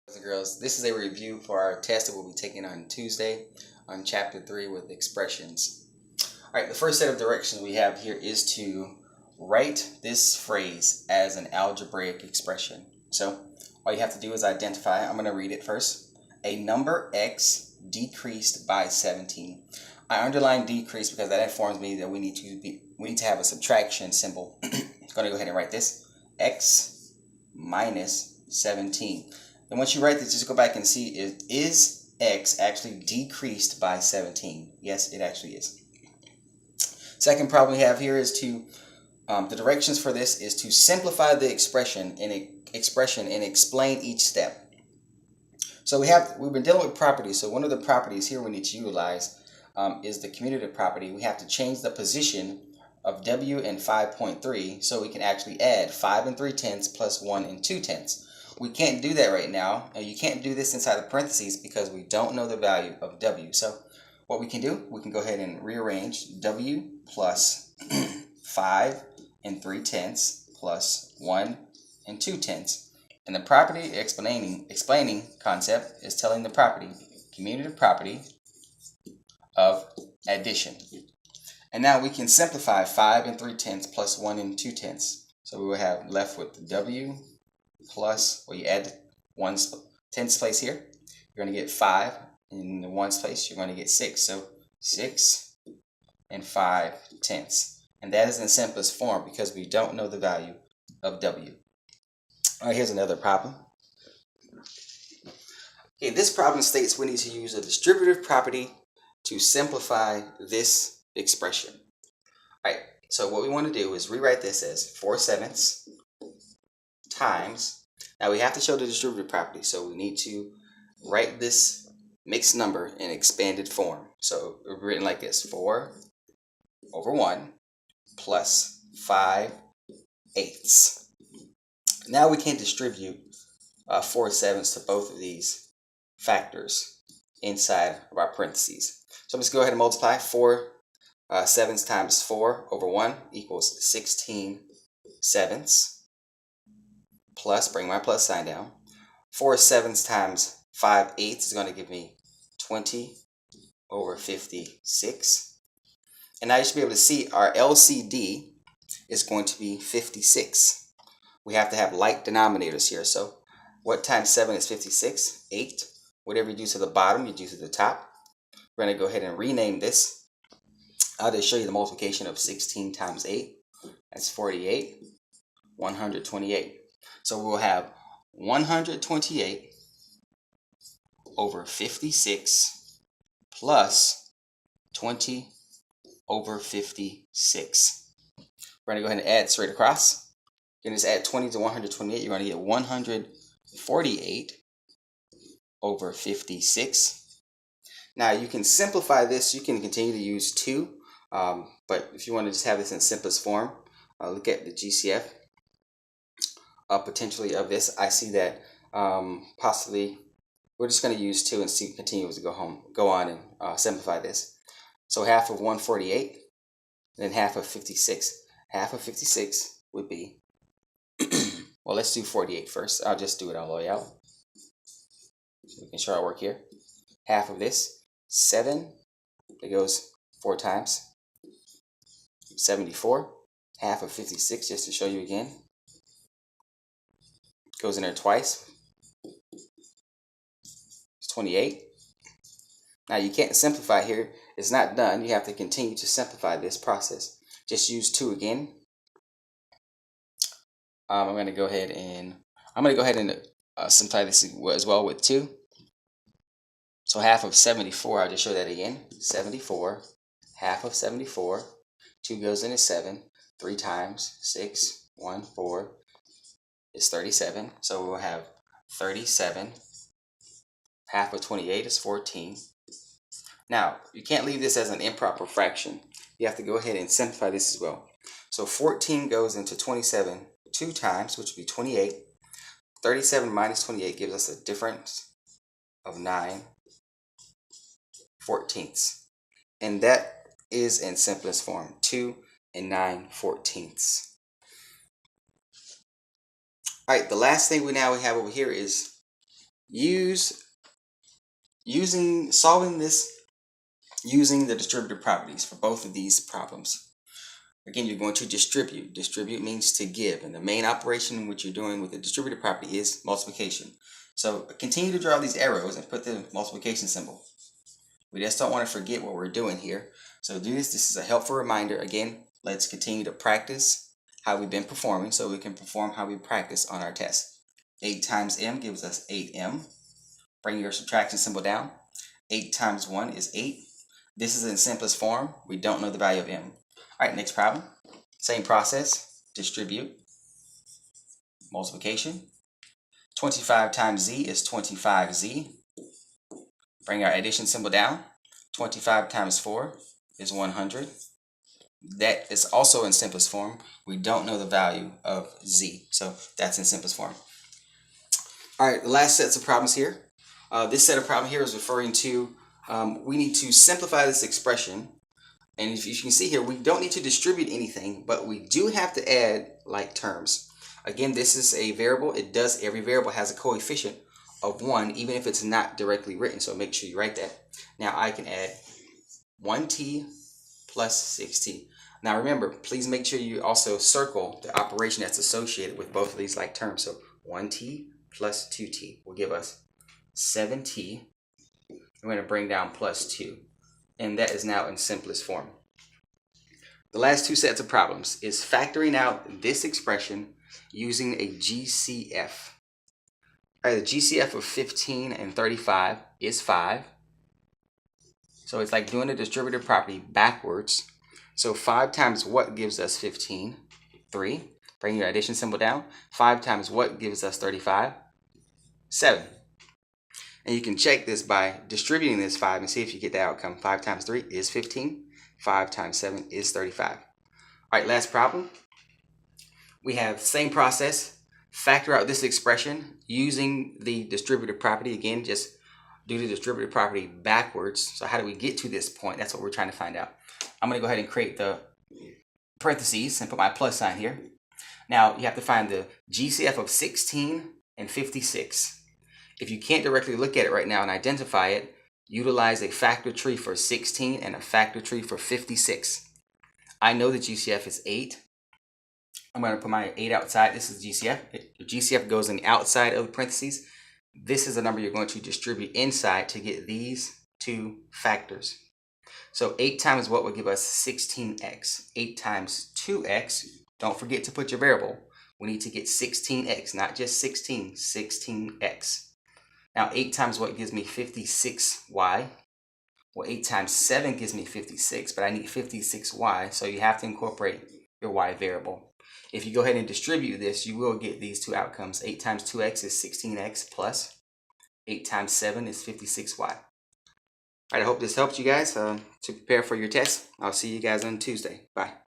Boys and girls, this is a review for our test that we'll be taking on Tuesday on Chapter 3 with expressions. Alright, the first set of directions we have here is to write this phrase as an algebraic expression. So all you have to do is identify, I'm going to read it first, a number x decreased by 17. I underline decrease because that informs me that we need to have a subtraction symbol. I'm going to go ahead and write this, x minus 17. And once you write this, just go back and see, is x actually decreased by 17? Yes, it actually is. Second problem we have here is to, the directions for this is to simplify the expression and explain each step. So we've been dealing with properties. So one of the properties here we need to utilize is the commutative property. We have to change the position of w and 5.3 so we can actually add 5 3/10 plus 1 2/10. We can't do that right now. You can't do this inside the parentheses because we don't know the value of w. So what we can do, we can go ahead and rearrange w plus 5 3/10 plus 1 2/10. And the property explaining concept is telling the property, commutative property of addition. And now we can simplify 5 3/10 plus 1 2/10. So we will have left with w plus, well, you add 1's tens place here, you're going to get 5. In the 1's place, you're going to get 6. So 6 and 5/10. And that is in simplest form because we don't know the value of w. All right, here's another problem. Okay, this problem states we need to use a distributive property to simplify this expression. All right, so what we want to do is rewrite this as 4/7 times. Now we have to show the distributive property, so we need to write this mixed number in expanded form. So it's written like this: 4/1 plus 5/8. Now we can distribute 4/7 to both of these factors inside of our parentheses. So let's go ahead and multiply. 4/7 times 4/1 equals 16/7. Plus, bring my plus sign down. 4/7 times 5/8 is going to give me 20/56. And now you should be able to see our LCD is going to be 56. We have to have like denominators here. So what times 7 is 56? 8. Whatever you do to the bottom, you do to the top. We're going to go ahead and rename this. I'll just show you the multiplication of 16 times 8. That's 48. 128. So we'll have 128 over 56 plus 20/56. We're going to go ahead and add straight across. You're going to just add 20 to 128. You're going to get 148 over 56. Now you can simplify this. You can continue to use 2. But if you want to just have this in simplest form, look at the GCF. Potentially of this, I see that possibly we're just going to use 2 and continue to go on and simplify this. So half of 148, then half of 56. Half of 56 would be, well, let's do 48 first. I'll just do it all the way out. So we can show our work here. Half of this, 7, it goes 4 times, 74. Half of 56, just to show you again. Goes in there twice. It's 28. Now you can't simplify here. It's not done. You have to continue to simplify this process. Just use 2 again. I'm going to go ahead and simplify this as well with 2. So half of 74. I'll just show that again. 74. Half of 74. 2 goes into 7. 3 times 6. 1, 4. Is 37, so we'll have 37. Half of 28 is 14. Now, you can't leave this as an improper fraction. You have to go ahead and simplify this as well. So 14 goes into 27 2 times, which would be 28. 37 minus 28 gives us a difference of 9/14. And that is in simplest form, 2 and 9/14. All right, the last thing we have over here is solving this using the distributive properties for both of these problems. Again, you're going to distribute. Distribute means to give, and the main operation in which you're doing with the distributive property is multiplication. So continue to draw these arrows and put the multiplication symbol. We just don't want to forget what we're doing here. So do this. This is a helpful reminder. Again, let's continue to practice how we've been performing so we can perform how we practice on our test. 8 times m gives us 8m. Bring your subtraction symbol down. 8 times 1 is 8. This is in simplest form. We don't know the value of m. All right, next problem. Same process. Distribute. Multiplication. 25 times z is 25z. Bring our addition symbol down. 25 times 4 is 100. That is also in simplest form. We don't know the value of z, so that's in simplest form. All right, the last sets of problems here. This set of problem here is referring to we need to simplify this expression. And if you can see here, we don't need to distribute anything, but we do have to add like terms. Again, this is a variable. Every variable has a coefficient of 1, even if it's not directly written. So make sure you write that. Now I can add 1t plus 6t. Now remember, please make sure you also circle the operation that's associated with both of these like terms. So 1t plus 2t will give us 7t. We're going to bring down plus 2. And that is now in simplest form. The last two sets of problems is factoring out this expression using a GCF. All right, the GCF of 15 and 35 is 5. So it's like doing the distributive property backwards. So 5 times what gives us 15? 3. Bring your addition symbol down. 5 times what gives us 35? 7. And you can check this by distributing this 5 and see if you get the outcome. 5 times 3 is 15. 5 times 7 is 35. All right, last problem. We have the same process. Factor out this expression using the distributive property. Again, just do the distributive property backwards. So how do we get to this point? That's what we're trying to find out. I'm going to go ahead and create the parentheses and put my plus sign here. Now, you have to find the GCF of 16 and 56. If you can't directly look at it right now and identify it, utilize a factor tree for 16 and a factor tree for 56. I know the GCF is 8. I'm going to put my 8 outside. This is GCF. The GCF goes in the outside of the parentheses. This is the number you're going to distribute inside to get these two factors. So 8 times what would give us 16x? 8 times 2x. Don't forget to put your variable. We need to get 16x, not just 16, 16x. Now 8 times what gives me 56y? Well, 8 times 7 gives me 56, but I need 56y, so you have to incorporate your y variable. If you go ahead and distribute this, you will get these two outcomes. 8 times 2x is 16x plus 8 times 7 is 56y. All right, I hope this helped you guys to prepare for your test. I'll see you guys on Tuesday. Bye.